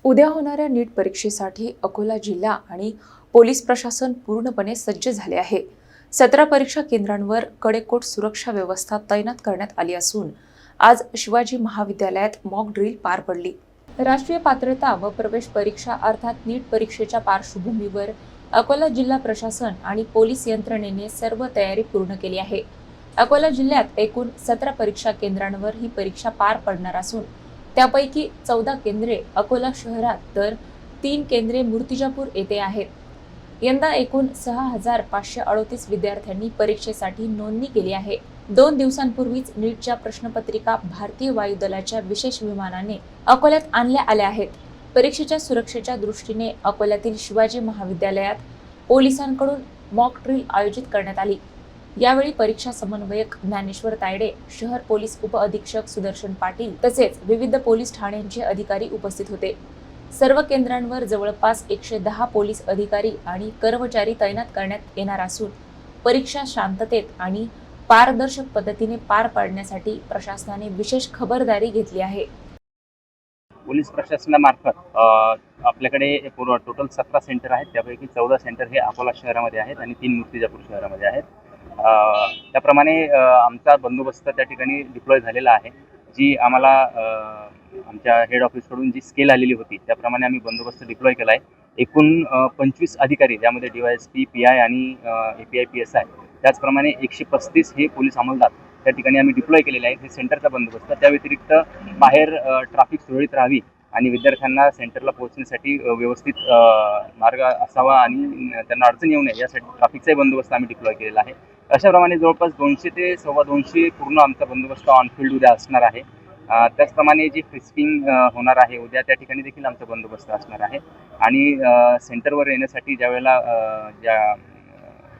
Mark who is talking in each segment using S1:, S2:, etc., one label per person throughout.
S1: उद्या होणाऱ्या नीट परीक्षेसाठी अकोला जिल्हा आणि पोलीस प्रशासन पूर्णपणे सज्ज झाले आहे। 17 परीक्षा केंद्रांवर कडेकोट सुरक्षा व्यवस्था तैनात करण्यात आली असून आज शिवाजी महाविद्यालयात मॉक ड्रिल पार पडली। राष्ट्रीय पात्रता व प्रवेश परीक्षा अर्थात नीट परीक्षेच्या पार्श्वभूमीवर अकोला जिल्हा प्रशासन आणि पोलीस यंत्रणेने सर्व तयारी पूर्ण केली आहे। अकोला जिल्ह्यात एकूण 17 परीक्षा केंद्रांवर ही परीक्षा पार पडणार असून त्यापैकी 14 केंद्रे अकोला शहरात तर 3 केंद्रे मूर्तिजापूर येथे आहेत। यंदा एकूण 6538 विद्यार्थ्यांनी परीक्षेसाठी नोंदणी केली आहे। 2 दिवसांपूर्वीच नीटच्या प्रश्नपत्रिका भारतीय वायुदलाच्या विशेष विमानाने अकोल्यात आणल्या आल्या आहेत। परीक्षेच्या सुरक्षेच्या दृष्टीने अकोल्यातील शिवाजी महाविद्यालयात पोलिसांकडून मॉक ड्रिल आयोजित करण्यात आली। यावेळी परीक्षा समन्वयक ज्ञानेश्वर तायडे, शहर पोलीस उपअधीक्षक सुदर्शन पाटील तसेच विविध पोलीस ठाण्यांचे अधिकारी उपस्थित होते। सर्व केंद्रांवर जवळपास 110 पोलीस अधिकारी आणि कर्मचारी तैनात करण्यात येणार असून परीक्षा शांततेत आणि पारदर्शक पद्धतीने पार पाडण्यासाठी प्रशासनाने विशेष खबरदारी घेतली आहे।
S2: पोलीस प्रशासनामार्फत आपल्याकडे टोटल 17 सेंटर आहेत। त्यापैकी 14 सेंटर हे अकोला शहरामध्ये आहेत आणि 3 मूर्तिजापूर शहरामध्ये आहेत। त्याप्रमाणे आमचा बंदोबस्त त्या ठिकाणी डिप्लॉय झालेला आहे। जी आम्हाला आमच्या हेड ऑफिसकडून जी स्केल आलेली होती त्याप्रमाणे आम्ही बंदोबस्त डिप्लॉय केला आहे। एकूण 25 अधिकारी, ज्यामध्ये DYSP, PI आणि API PSI, त्याचप्रमाणे 135 हे पोलीस अंमलदार त्या ठिकाणी आम्ही डिप्लॉय केलेले आहेत। हे सेंटरचा बंदोबस्त। त्या व्यतिरिक्त बाहेर ट्रॅफिक सुरळीत राहावी आणि विद्यार्थ्यांना सेंटरला पोहोचण्यासाठी व्यवस्थित मार्ग असावा आणि त्यांना अडचण येऊ नये यासाठी ट्रॅफिकचाही बंदोबस्त आम्ही डिप्लॉय केलेला आहे। अशाप्रमाणे जवळपास 200 ते 225 पूर्ण आमचा बंदोबस्त ऑन फील्ड उद्या असणार आहे। त्याचप्रमाणे जी फ्रिस्किंग होणार आहे उद्या, त्या ठिकाणी देखील आमचा बंदोबस्त असणार आहे। आणि सेंटरवर येण्यासाठी ज्यावेळेला ज्या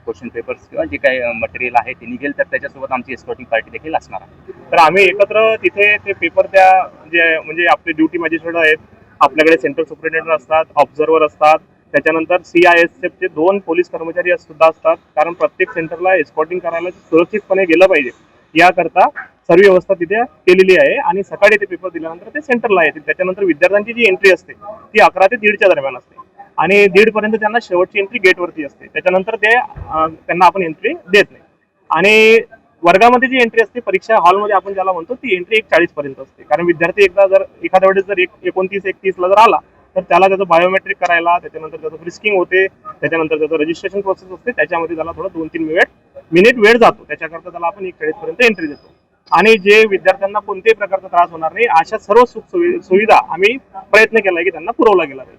S2: क्वेश्चन पेपर्स किंवा जे काही मटेरियल आहे ते निघेल तर त्याच्यासोबत आमची एस्कॉर्टिंग पार्टी देखील असणार आहे।
S3: तर आम्ही एकत्र तिथे ते पेपर त्या जे म्हणजे आपले ड्युटी मॅजिस्ट्रेट आहेत, आपल्याकडे सेंटर सुपरिटेंडेंट असतात, ऑब्झर्वर असतात, त्याच्यानंतर CISFचे 2 पोलीस कर्मचारी सुद्धा असतात। कारण प्रत्येक सेंटरला एस्कॉर्टिंग करायला सुरक्षितपणे गेलं पाहिजे याकरता सर्व व्यवस्था तिथे केलेली आहे। आणि सकाळी ते पेपर दिल्यानंतर ते सेंटरला येतील। त्याच्यानंतर विद्यार्थ्यांची जी एंट्री असते ती 11 ते 1:30च्या दरम्यान असते आणि 1:30 पर्यंत त्यांना शेवटची एंट्री गेटवरती असते। त्याच्यानंतर ते त्यांना आपण एंट्री देत नाही। आणि वर्गामध्ये जी एंट्री असते परीक्षा हॉलमध्ये आपण ज्याला म्हणतो ती एंट्री 1:40 पर्यंत असते। कारण विद्यार्थी एखाद्या वेळेस जर 29-31ला जर आला तर त्याला त्याचं बायोमेट्रिक करायला, त्याच्यानंतर त्याचं फ्रिस्किंग होते, त्याच्यानंतर त्याचं रजिस्ट्रेशन प्रोसेस असते, त्याच्यामध्ये त्याला थोडा 2-3 मिनिट वेळ जातो। त्याच्याकरता त्याला आपण 1:40 पर्यंत एंट्री देतो। आणि जे विद्यार्थ्यांना कोणत्याही प्रकारचा त्रास होणार नाही अशा सर्व सुविधा आम्ही प्रयत्न केला की त्यांना पुरवला गेला पाहिजे।